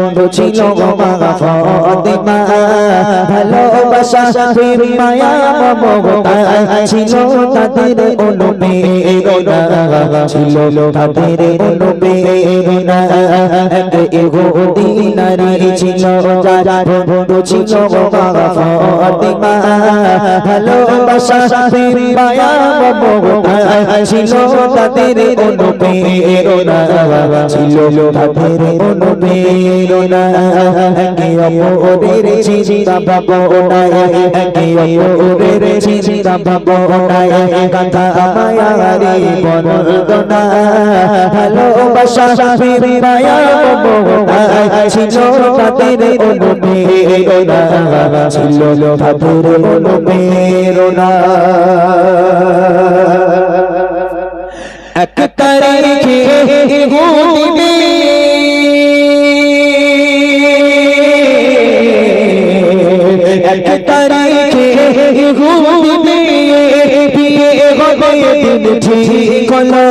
বন্ধু ছিল মা ফাতেমা ভালোবাসা প্রেম মায়া মমতা ছিল তাদের অনুপ্রেরণা ছিল তাদের অনুপ্রেরণা এক ইহুদি নারী ছিল যার বন্ধু ছিল মা ফাতেমা ভালোবাসা প্রেম মায়া মমতা ছিল তাদের অনুপ্রেরণা ছিল তাদের অনুপ্রেরণা একে অপরের চিন্তা ভাবনায় একে অপরের চিন্তা ভাবনায় কথা মায়ারি বন্দনা ভালোবাসা প্রেম মায়া মমতা ছিল তাদের অনুপ্রেরণা ছিল তাদের অনুপ্রেরণা এক তারিখে ইহুদি এক তারিখে ইহুদি বিয়ে হবে দিন ঠিক হলো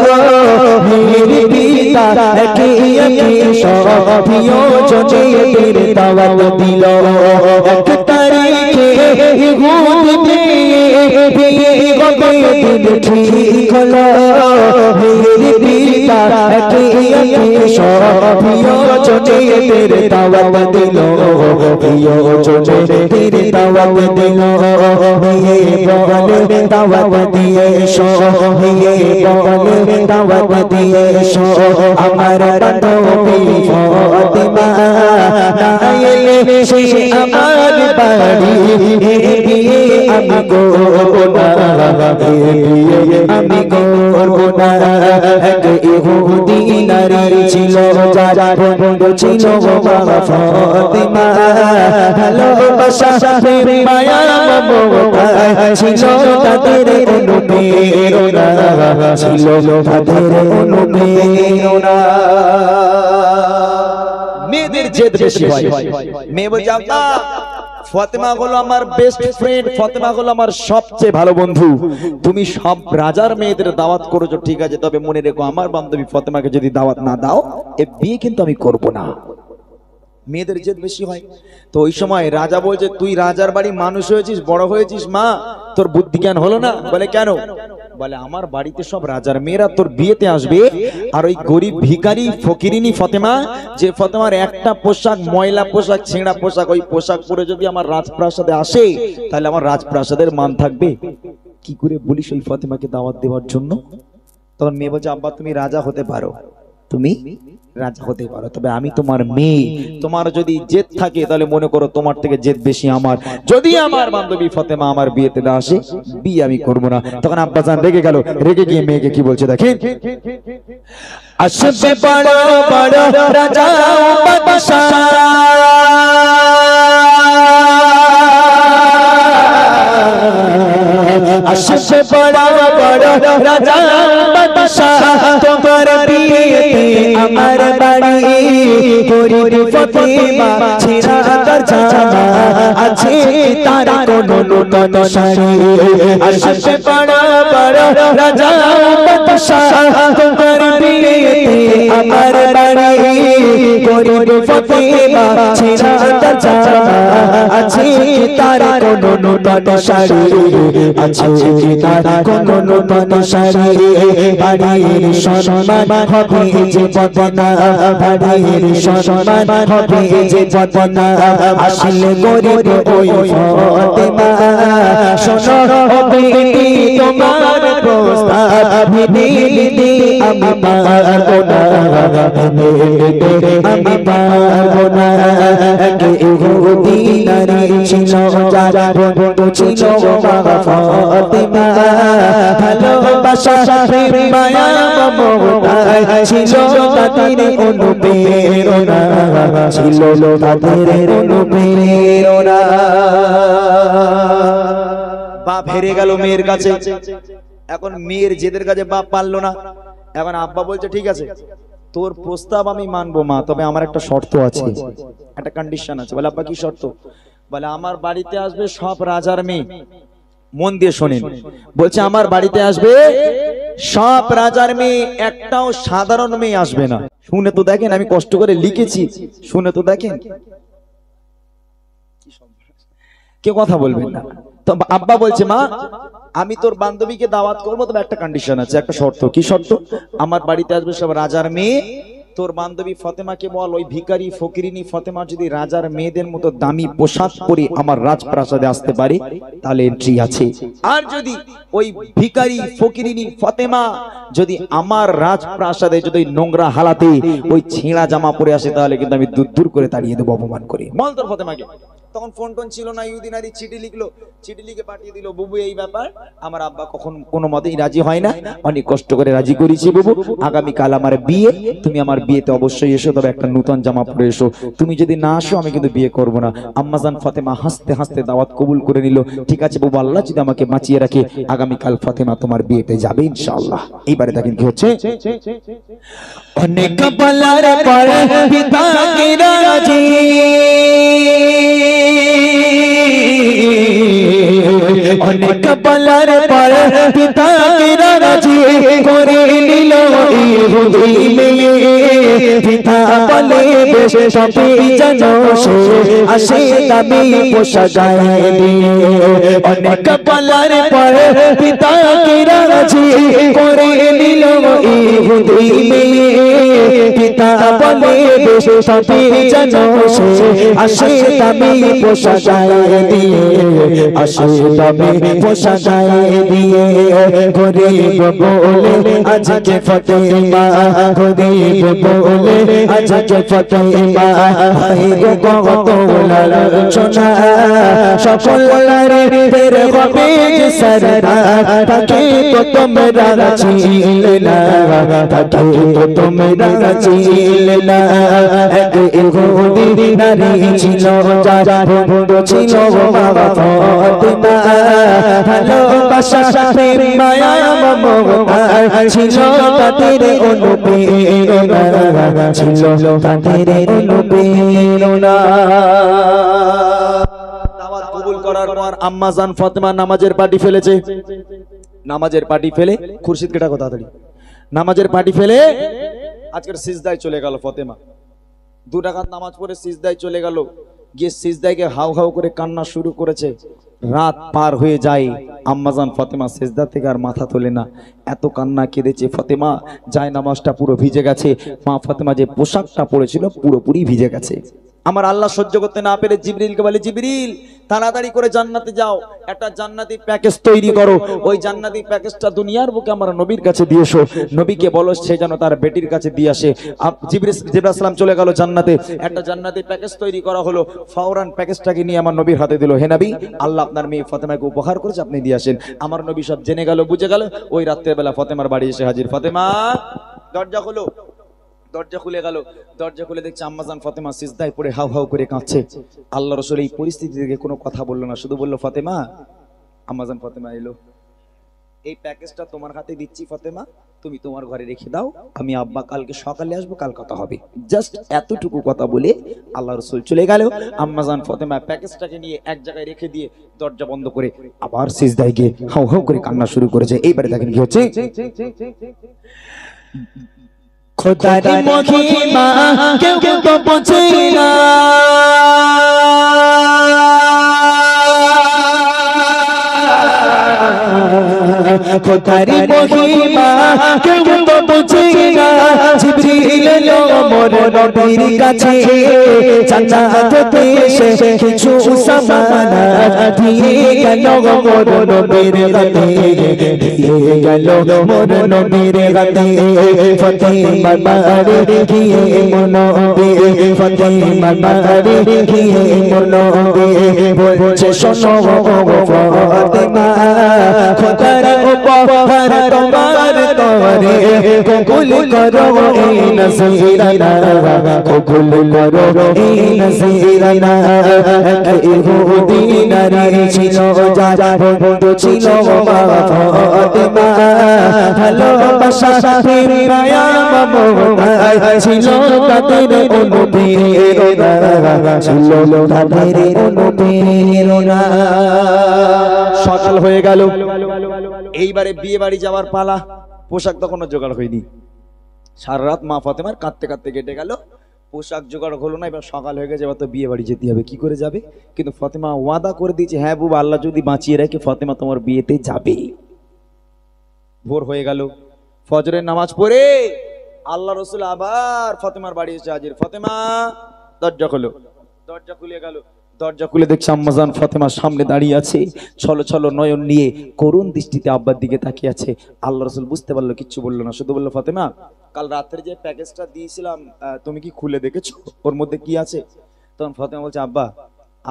মেরে পিতা একে একে সবিও জনের দাওয়াত দিল এক তারিখে ইহুদি বিয়ে হবে দিন ঠিক হলো মেরে পিতা একে একে সবিও জনের দাওয়াত দিল প্রিয় জনের দাওয়াত দিল বিয়ে বলে দাওয়াত দিয়ে এসো বিয়ে বলে দাওয়াত দিয়ে এসো আমার বান্ধবী ফাতেমা না এলে সে আমার বাড়ি বিয়ে আমি করব না বিয়ে আমি করব না এক ইহুদি নারী ছিল যার বন্ধু ছিল মা ফাতেমা ভালোবাসা প্রেম মায়া মমতা ছিল তাদের অনুপ্রেরণা ছিল তাদের অনুপ্রেরণা মেয়েদের জেদ বেশি হয় মেয়ে বলছে আব্বা ফাতেমা হলো আমার বেস্ট ফ্রেন্ড ফাতেমা হলো আমার সবচেয়ে ভালো বন্ধু তুমি সব রাজার মেয়েদের দাওয়াত করেছো ঠিক আছে তবে মনে রেখো আমার বান্ধবী ফাতেমাকে যদি দাওয়াত না দাও এ বিয়ে কিন্তু আমি করব না মেয়েদের জেদ বেশি হয় তো ওই সময় রাজা বলছে তুই রাজার বাড়ি মানুষ হয়েছিস বড় হয়েছিস মা তোর বুদ্ধি জ্ঞান হলো না বলে কেন বলে আমার বাড়িতে সব রাজার মেয়েরা তোর বিয়েতে আসবে আর ওই গরিব ভিখারি ফকিরিনী ফাতেমা যে ফাতেমার একটা পোশাক ময়লা পোশাক ছেঁড়া পোশাক ওই পোশাক পরে যদি আমার রাজপ্রাসাদে আসে তাহলে আমার রাজপ্রাসাদের মান থাকবে কি করে বলিস ওই ফাতেমাকে দাওয়াত দেওয়ার জন্য তখন মেয়ে বলছে আব্বা তুমি রাজা হতে পারো তুমি রাজা হতে পারো তবে আমি তোমার মেয়ে তোমার যদি জেদ থাকে তাহলে মনে করো তোমার থেকে জেদ বেশি আমার যদি আমার বান্ধবী ফাতেমা আমার বিয়েতে না আসে বিয়ে আমি করব না তখন আব্বা জান রেগে গেল রেগে গিয়ে মেয়েকে কি বলছে দেখেন আসবে বড় বড় রাজা বাদশাহ আসবে বড় বড় রাজা বাদশাহ তোমার বিয়েতে আমার বাড়ি গরিব ফাতেমা ছেঁড়া তার জামা আছে তার কোনো নূতন শাড়ি আসবে বড় বড় রাজা বাদশাহ তোমার বিয়েতে আমার বাড়ি গরিব ফাতেমা ছেঁড়া তার জামা আছে তার কোনো নূতন শাড়ি আছে তার কোনো নূতন শাড়ি বাড়ির সম্মান হবে যে বদনা বাড়ির সম্মান হবে যে বদনা আসলে গরিব ওই ফাতেমা শোনো হবে তোমার প্রস্তাব দিদি আমি পারবো না আমি পারবো না ইহুদি নারী ছিল যার বন্ধু ছিল মা ফাতেমা ভালোবাসা প্রেম মায়া মমতা ছিল তাদের অনুপ্রেরণা ছিল তাদের অনুপ্রেরণা বাপ হেরে গেল মেয়ের কাছে এখন মেয়ের জেদের কাছে বাপ পারলো না এখন আব্বা বলছে ঠিক আছে তোর প্রস্তাব আমি মানবো মা তবে আমার একটা শর্ত আছে একটা কন্ডিশন আছে বলে আব্বা কি শর্ত বলে আমার বাড়িতে আসবে সব রাজার মেয়ে মন দিয়ে শোনেন বলছে আমার বাড়িতে আসবে সব রাজার মেয়ে একটাও সাধারণ মেয়ে আসবে না। শুনে তো দেখেন, আমি কষ্ট করে লিখেছি, শুনে তো দেখেন। কেউ কথা বলবেন না। তো আব্বা বলছে, মা আমি তোর বান্ধবীকে দাওয়াত করবো, তবে একটা কন্ডিশন আছে, একটা শর্ত। কি শর্ত? আমার বাড়িতে আসবে সব রাজার মেয়ে, তোর বান্ধবী ফতেমাকে বল ওই ভিখারি ফকিরিনী ফতেমা যদি রাজার মেয়েদের মতো দামি পোশাক পরে আমার রাজপ্রাসাদে আসতে পারে তাহলে এন্ট্রি আছে। আর যদি ওই ভিখারি ফকিরিনী ফতেমা যদি আমার রাজপ্রাসাদে যদি নোংরা হালাতে ওই ছেঁড়া জামা পরে আসে তাহলে কিন্তু আমি দূর দূর করে তাড়িয়ে দেবো, অপমান করে। বল তোর ফতেমাকে। তখন ফোন টোন ছিল না, ইউদিনারি চিঠি লিখলো, চিঠি লিখে পাঠিয়ে দিল, বুবু এই ব্যাপার। আমার আব্বা কখন কোনো মতেই রাজি হয় না, অনেক কষ্ট করে রাজি করেছি বুবু, আগামীকাল আমার বিয়ে, তুমি আমার বিয়েতে অবশ্যই এসো, তবে একটা নতুন জামা পরে এসো, তুমি যদি না আসো আমি কিন্তু বিয়ে করব না। আম্মাজান ফাতেমা হাসতে হাসতে দাওয়াত কবুল করে নিল। ঠিক আছে বুবু, আল্লাহ যদি আমাকে বাঁচিয়ে রাখে আগামীকাল ফাতেমা তোমার বিয়েতে যাবে ইনশাআল্লাহ। এইবারে দেখেন কি হচ্ছে। অনেক বলার পর পিতা কি রাজি, অনেক বলার পর পিতা কি রাজি করে নিল ইহুদি মেয়ে। পিতা বলে বেশ সবই জানো সে আসে দামি পোশাক গায়ে দিয়ে। অনেক বলার পর পিতা কি রাজি করে নিল ইহুদি মেয়ে। পিতা বলে বেশ সবই জানো সে আসে দামি পোশাক গায়ে দিয়ে, আসে দামি পোশাক গায়ে দিয়ে। গরিব বলে আজকে ফতেমা, গরিব বলে আজকে ফতেমা, হাই গো কত লালচনা, সকলের ফের হবে যে সরদার, তাকে তো তোমরা চিনলে না, তাকে তো তোমরা চিনলে না। এক ইহুদি নারী ছিল যার বন্ধু ছিল বাবা ফতেমা, ভালোবাসা প্রেম মায়া মমতা ছিল তাদের অনুপ্রেরণা, ছিল তাদের অনুপ্রেরণা। দাওয়াত কবুল করার পর আম্মাজান ফাতেমা নামাজের পাটি ফেলেছে। নামাজের পাটি ফেলে, খুরশিদ কেটা কথা তাড়ি, নামাজের পাটি ফেলে আজকের সিজদায় চলে গেল ফতেমা। 2 রাকাত নামাজ পড়ে সিজদায় চলে গেল, গিয়ে সিজদায় গিয়ে হাউ হাউ করে কান্না শুরু করেছে। রাত পার হয়ে যায়, আম্মাজান ফাতেমা সিজদা থেকে আর মাথা তোলে না, এত কান্না কেঁদেছে ফতেমা, যায় নামাজটা পুরো ভিজে গেছে, মা ফাতেমা যে পোশাকটা পরেছিল পুরোপুরি ভিজে গেছে। আমার আল্লাহ সহ্য করতে না পেরে জিবরিলকে বলে, জিবরিল তাড়াতাড়ি করে জান্নাতে যাও, একটা জান্নাতি প্যাকেজ তৈরি করো, ওই জান্নাতি প্যাকেজটা দুনিয়ার বুকে আমার নবীর কাছে দিয়ে এসো, নবীকে বলো সে যেন তার বেটির কাছে দিয়ে আসে। জিবরিল সালাম চলে গেল জান্নাতে, একটা জান্নাতি প্যাকেজ তৈরি করা হলো, ফাওরান প্যাকেজটাকে নিয়ে আমার নবীর হাতে দিল, হে নবী আল্লাহ আপনার মেয়ে ফাতেমাকে উপহার করেছে, আপনি দিয়ে আসেন। আমার নবী সব জেনে গেল, বুঝে গেল। ওই রাত্রের বেলা ফাতেমার বাড়ি এসে হাজির। ফাতেমা দরজা খোলো, দরজা খুলে গেল, দরজা খুলে দেখছে আম্মাজান ফাতেমা সিজদায় পড়ে হাউ হাউ করে কাঁদছে। আল্লাহ রাসূল এই পরিস্থিতি থেকে কোনো কথা বললো না, শুধু বলল ফাতেমা। আম্মাজান ফাতেমা এলো, এই প্যাকেজটা তোমার হাতে দিচ্ছি ফাতেমা, তুমি তোমার ঘরে রেখে দাও, আমি আব্বা কালকে সকালে আসবো, কাল কথা হবে। জাস্ট এতটুকু কথা বলে আল্লাহ রাসূল চলে গেল। আম্মাজান ফাতেমা প্যাকেজটাকে নিয়ে এক জায়গায় রেখে দিয়ে দরজা বন্ধ করে আবার সিজদায় গিয়ে হাউ হাউ করে কান্না শুরু করেছে। এইবারে দেখেন কি হচ্ছে। খোদারি মহিমা কেউ তো বোঝে না, খোদারি মহিমা কেউ তো বোঝে না। জিবরিল এলো মোর নবীর কাছে, জান্নাত থেকে কিছু সামান দিয়ে গেল মোর নবীর হাতে, দিয়ে গেল মোর নবীর হাতে। ফাতেমা বাড়ি গিয়ে মোর নবী, ফাতেমা বাড়ি গিয়ে মোর নবী বলছে, শোনো ফাতেমা, খোদার উপহার তোমার তরে, কবুল করো এই নসিরানা, কবুল করো এই নসিরানা। ইহুদি নারী ছিল যার বন্ধু ছিল মা ফাতেমা, ভালোবাসা প্রেম মায়া মমতা ছিল তাদের অনুপ্রেরণা, ছিল তাদের অনুপ্রেরণা। সকাল হয়ে গেল, এইবারে বিয়ে বাড়ি যাওয়ার পালা। পোশাক তখনও জোগাড় হয়নি। সারা রাত মা ফাতেমার কাঁদতে কাঁদতে কেটে গেল, পোশাক জোগাড় হলো না। এবার সকাল হয়ে গেছে, এবার তো বিয়ে বাড়ি যেতে হবে, কি করে যাবে? কিন্তু ফাতেমা ওয়াদা করে দিয়েছে, হ্যাঁ বাবা, আল্লাহ যদি বাঁচিয়ে রাখে ফাতেমা তোমার বিয়েতে যাবে। ভোর হয়ে গেল, ফজরের নামাজ পড়ে আল্লাহ রসুল আবার ফাতেমার বাড়ি এসে হাজির। ফাতেমা, দরজা খোলো। দরজা খুলে গেল, দরজা খুলে দেখছে আম্মাজান ফাতেমার সামনে দাঁড়িয়ে আছে, ছলো ছলো নয়ন নিয়ে করুণ দৃষ্টিতে আব্বার দিকে তাকিয়ে আছে। আল্লাহ রসুল বুঝতে পারলো, কিচ্ছু বললো না, শুধু বললো, ফাতেমা, কাল রাত্রে যে প্যাকেজটা দিয়েছিলাম তুমি কি খুলে দেখেছো ওর মধ্যে কি আছে? তখন ফাতেমা বলছে, আব্বা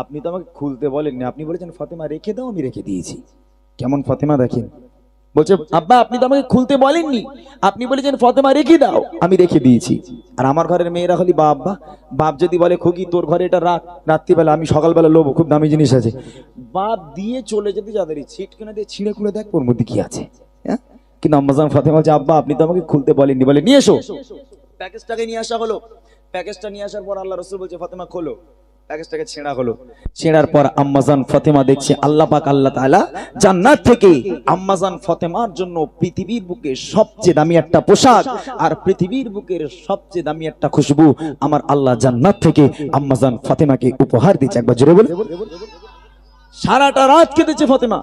আপনি তো আমাকে খুলতে বলেননি, আপনি বলেছেন ফাতেমা রেখে দাও, আমি রেখে দিয়েছি। কেমন ফাতেমা দেখেন, বলছে, আব্বা আপনি তো আমাকে খুলতে বলেননি, আপনি বলেছেন ফাতেমা রেখে দাও, আমি রেখে দিয়েছি। আর আমার ঘরের মেয়েরা হলি বাবা, বাপ যদি বলে খুকি তোর ঘরে এটা রাখ, রাত্রিবেলা আমি সকালবেলা লোবো, খুব দামি জিনিস আছে, বাপ দিয়ে চলে যেতে যাদের ছিট কিনে দিয়ে ছিঁড়ে খুলে দেখ ওর মধ্যে কি আছে। হ্যাঁ, কিন্তু আম্মাজান ফাতেমা বলছে, আব্বা আপনি তো আমাকে খুলতে বলেননি, বলে নিয়ে এসো। প্যাকেজটাকে নিয়ে আসা হলো। প্যাকেজটা নিয়ে আসার পর আল্লাহ রসুল বলছে, ফাতেমা খোলো। প্যাকেজটাকে ছেঁড়া হলো। ছেঁড়ার পর আম্মাজান ফাতেমা দেখছে আল্লাহ পাক আল্লাহ তাআলা জান্নাত থেকে আম্মাজান ফাতেমার জন্য পৃথিবীর বুকে সবচেয়ে দামি একটা পোশাক আর পৃথিবীর বুকের সবচেয়ে দামি একটা খুশবু আমার আল্লাহ জান্নাত থেকে আম্মাজান ফাতেমাকে উপহার দিয়েছে। একবার জোরে বলে। সারাটা রাত কেঁদেছে ফাতেমা,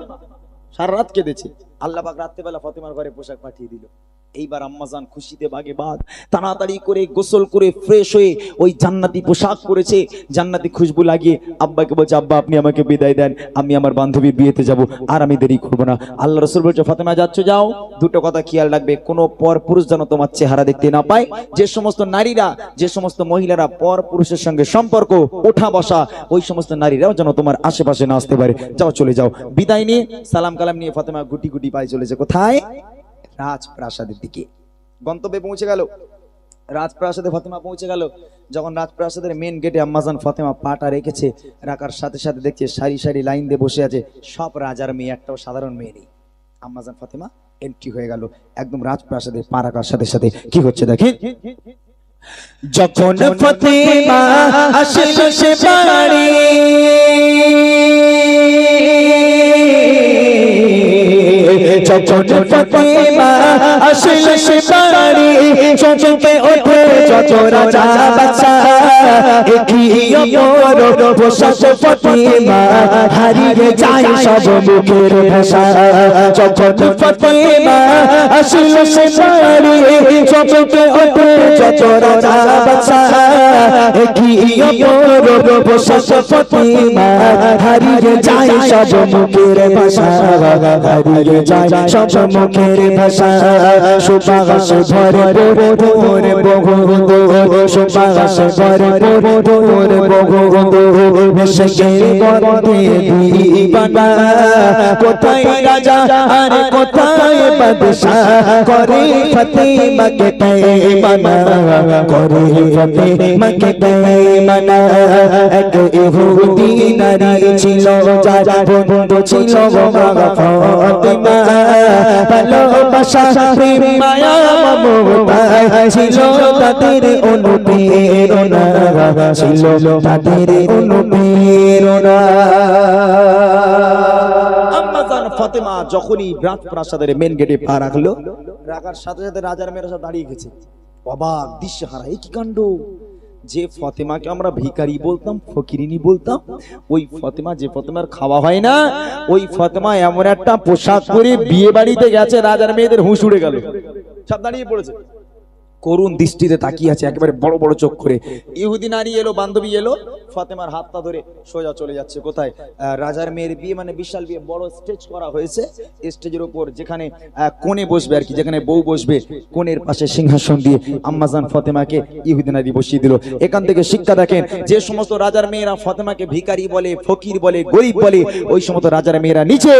সারা রাত কেঁদেছে। আল্লাহ পাক রাত্রেবেলা ফাতেমার ঘরে পোশাক পাঠিয়ে দিল। এইবার আম্মাজান খুশিতে বাগে বাগ তাড়াতাড়ি করে গোসল করে ফ্রেশ হয়ে ওই জান্নাতি পোশাক পরেছে, জান্নাতি খুশবু লাগিয়ে আব্বাকে বলছে, আব্বা আপনি আমাকে বিদায় দেন, আমি আমার বান্ধবীর বিয়েতে যাব, আর আমি দেরি করব না। আল্লাহ রাসূল বলছে, ফাতেমা যাচ্ছ যাও, দুটো কথা খেয়াল রাখবে, কোনো পর পুরুষ যেন তোমার চেহারা দেখতে না পায়। যে সমস্ত নারীরা, যে সমস্ত মহিলারা পর পুরুষের সঙ্গে সম্পর্ক ওঠা বসা, ওই সমস্ত নারীরাও যেন তোমার আশেপাশে না আসতে পারে। যাও চলে যাও। বিদায় নিয়ে সালাম কালাম নিয়ে ফাতেমা গুটি গুটি পায়ে চলেছে কোথায়? রাজপ্রাসাদের দিকে। গন্তব্যে পৌঁছে গেল, রাজপ্রাসাদে ফাতেমা পৌঁছে গেল। যখন রাজপ্রাসাদের মেন গেটে আম্মাজান ফাতেমা পাটা রেখেছে, রাখার সাথে সাথে দেখছে সারি সারি লাইন দিয়ে বসে আছে সব রাজার মেয়ে, একটাও সাধারণ মেয়ে নেই। আম্মাজান ফাতেমা এন্ট্রি হয়ে গেল একদম রাজপ্রাসাদে। পা রাখার সাথে সাথে কি হচ্ছে দেখেন। যখন ফাতেমা আসিল সে বাড়ি, যখন ফাতেমা আসিল সে বাড়ি, চমকে ওঠে যত রাজা বাদশা, একই অপর পোশাক ফাতেমা, হারিয়ে যায় সব মুখের ভাষা। যখন ফাতেমা আসিল সে বাড়ি, চমকে ওঠে যত রাজা বাদশা, একই অপর পোশাক ফাতেমা, হারিয়ে যায় সব মুখের ভাষা, হারিয়ে যায় সব মুখের ভাষা। সুবাস ভরে ভরে বগবন্দ, সুবাস ভরে ভরে বগবন্দ, মেশকের বন্দে দিবানা, কোথায় রাজা আর কোথায় বাদশা, করে ফাতেমাকে বেঈমানা, করে ফাতেমাকে বেঈমানা। এক ইহুদি নারী ছিল, যার বন্ধু ছিল মা ফাতেমা, ভালোবাসা প্রেম মায়া মমতা ছিল তাদের অনুপ্রেরণা, ছিল তাদের অনুপ্রেরণা। আম্মাজান ফাতেমা যখনই রাজপ্রাসাদের মেন গেটে পা রাখলো, রাখার সাথে সাথে রাজার মেয়েরা সব দাঁড়িয়ে গেছে অবাক দিশেহারা, এই কি কাণ্ড। যে ফাতেমাকে আমরা ভিখারি বলতাম, ফকিরিনী বলতাম, ওই ফাতেমা, যে ফাতেমার খাওয়া হয় না, ওই ফাতেমা এমন একটা পোশাক পরে বিয়ে বাড়িতে গেছে, রাজার মেয়েদের হুঁশ উড়ে গেল, সব দাঁড়িয়ে পড়েছে, করুণ দৃষ্টিতে তাকিয়ে আছে একেবারে বড় বড় চোখ করে। ইহুদি নারী এলো, বান্ধবী এলো, ফাতেমার হাতটা ধরে সোজা চলে যাচ্ছে কোথায়? রাজার মেয়ের বিয়ে, মানে বিশাল বিয়ে, বড় স্টেজ করা হয়েছে। স্টেজের উপর যেখানে কোণে বসবে আর কি, যেখানে বউ বসবে, কোণের পাশে সিংহাসন দিয়ে আম্মাজান ফাতেমাকে ইহুদি নারী বসিয়ে দিল। এখান থেকে শিক্ষা দেখেন, যে সমস্ত রাজার মেয়েরা ফাতেমাকে ভিখারি বলে, ফকির বলে, গরিব বলে, ওই সমস্ত রাজার মেয়েরা নিচে,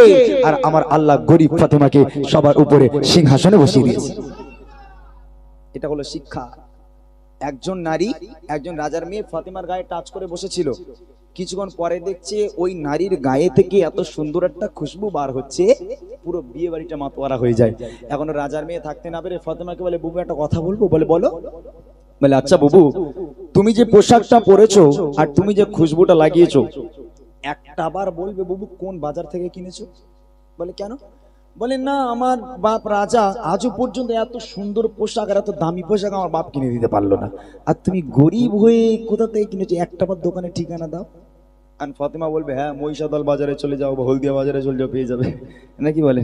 আর আমার আল্লাহ গরিব ফাতেমাকে সবার উপরে সিংহাসনে বসিয়ে দিয়েছে। এটা হলো শিক্ষা। একজন নারী, একজন রাজার মেয়ে ফাতেমার গায়ে টাচ করে বসেছিল, কিছুক্ষণ পরে দেখছে ওই নারীর গায়ে থেকে এত সুন্দর একটা খুশবু বার হচ্ছে, পুরো বিয়ে বাড়িটা মাতোয়ারা হয়ে যায়। এখন রাজার মেয়ে থাকতে না পেরে ফাতেমাকে বলে, বুবু একটা কথা বলবো? বলে বলো। বলে, আচ্ছা বুবু, তুমি যে পোশাকটা পরেছো আর তুমি যে খুশবুটা লাগিয়েছো, একটা বার বলবে বুবু কোন বাজার থেকে কিনেছো? বলে কেন? বলেন না আমার বাপ রাজা আজও পর্যন্ত এত সুন্দর পোশাক আর এত দামি পোশাক আমার বাপ কিনে দিতে পারলো না, আর তুমি গরিব হয়ে কোথা থেকে কিনেছো, একটা বার দোকানে ঠিকানা দাও। আর ফাতেমা বলবে হ্যাঁ মহিষাদল বাজারে চলে যাও বা হলদিয়া বাজারে চলে যাও, পেয়ে যাবে, নাকি বলে?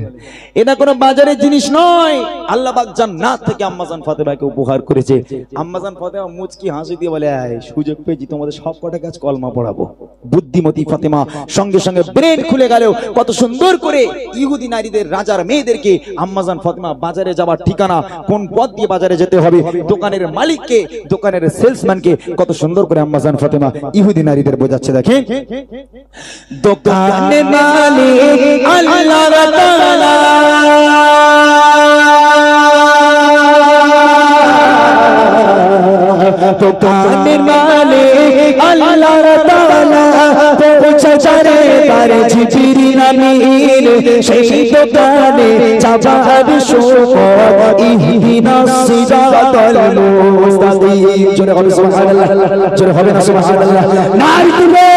এটা কোনো বাজারের জিনিস নয়, আল্লাহ পাক জান্নাত থেকে আম্মাজান ফাতেমাকে উপহার করেছে। আম্মাজান ফাতেমা মুচকি হাসি দিয়ে বলে এই সুযোগ পেয়েছি তোমাদের সব কটা কাজ কলমা পড়াবো। বুদ্ধিমতী ফাতেমা সঙ্গে সঙ্গে ব্রেন খুলে গেল, কত সুন্দর করে ইহুদি নারীদের রাজার মেয়েদেরকে আম্মাজান ফাতেমা বাজারে যাওয়ার ঠিকানা, কোন পথ দিয়ে বাজারে যেতে হবে, দোকানের মালিককে, দোকানের সেলসম্যানকে কত সুন্দর করে আম্মাজান ফাতেমা ইহুদি নারীদের বোঝাচ্ছে। দেখেন দোকানের মালিক আল্লাহ তাআলা, দোকানের মালিক আল্লাহ তাআলা, পৌঁছারে তারে জিবরিল আমিন, সেই দোকানে যাবার সুপথ ইহদিনাস সিরাতাল মুস্তাকিম। জোরে হবে সুবহানাল্লাহ, জোরে হবে না সুবহানাল্লাহ, নারী তুলে।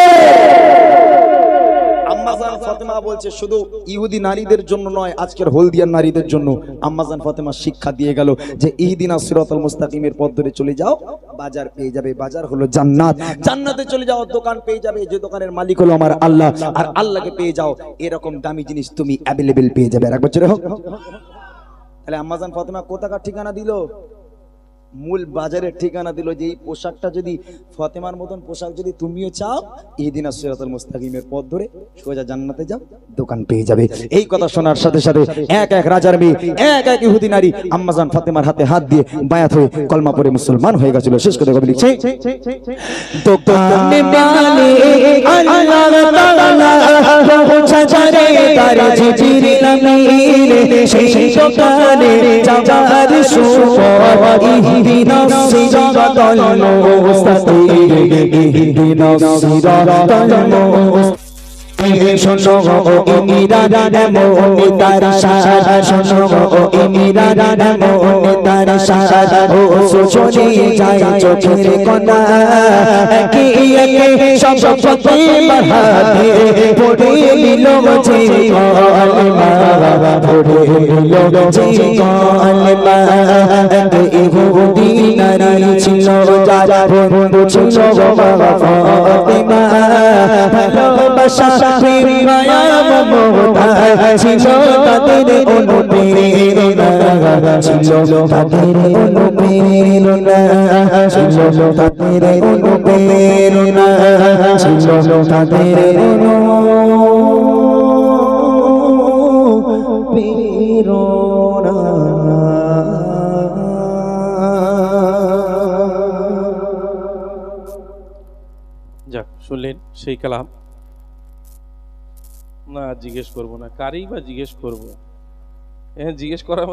আম্মাজান ফাতেমা বলছে শুধু ইহুদি নারীদের জন্য নয়, আজকের হলদিয়ার নারীদের জন্য আম্মাজান ফাতেমা শিক্ষা দিয়ে গেল যে ইহদিনাস সিরাতাল মুস্তাকিমের পথ ধরে চলে যাও, বাজার পেয়ে যাবে, বাজার হলো জান্নাত, জান্নাতে চলে যাও, দোকান পেয়ে যাবে, যে দোকানের মালিক হলো আমার আল্লাহ, আর আল্লাহকে পেয়ে যাও, এরকম দামি জিনিস তুমি অ্যাভেলেবেল পেয়ে যাবে। আর একবার জোরে হোক। তাহলে আম্মাজান ফাতেমা কোথাকার ঠিকানা দিল? মূল বাজারের ঠিকানা দিল, যে এই পোশাকটা যদি ফাতেমার মতন পোশাক যদি তুমিও চাও, ইহদিনাস সিরাতাল মুস্তাকিমের পথ ধরে সোজা জান্নাতে যাও, দোকান পেয়ে যাবে। এই কথা শোনার সাথে সাথে এক এক রাজার মেয়ে, এক এক ইহুদি নারী আম্মাজান ফাতেমার হাতে হাত দিয়ে বায়াত হয়ে কলমা পড়ে মুসলমান হয়ে গেছিল। শেষ করে কবি লিখছে দোকানে মালিক আল্লাহ তাআলা, পৌঁছারে তারে জিবরিল আমিন, সেই দোকানে যাবার সুপথ ইহদিনাস সিরাতাল মুস্তাকিম, ইহদিনাস সিরাতাল মুস্তাকিম। শোনো ইমিরান মোনে তার শাহ, শোনো ইমিরান মোনে তার শাহ, ও সোচনে যায় চোখের কোনা, কি একে সব পথে বাহাতে পড়ে নিল যে কলমা, পড়ে নিল যে কলমা। ইহুদি নারী ছিল যারা বন্ধু ছিল ফাতেমা, ভালোবাসা প্রেম মায়া মমতা ছিল তাদের অনুপ্রেরণা, ছিল তাদের অনুপ্রেরণা, ছিল তাদের অনুপ্রেরণা, ছিল তাদের অনুপ্রেরণা। যাক, শুনলেন সেই কালাম। না জিজ্ঞেস করবো না, কারই বা জিজ্ঞেস করবো, জিজ্ঞেস করার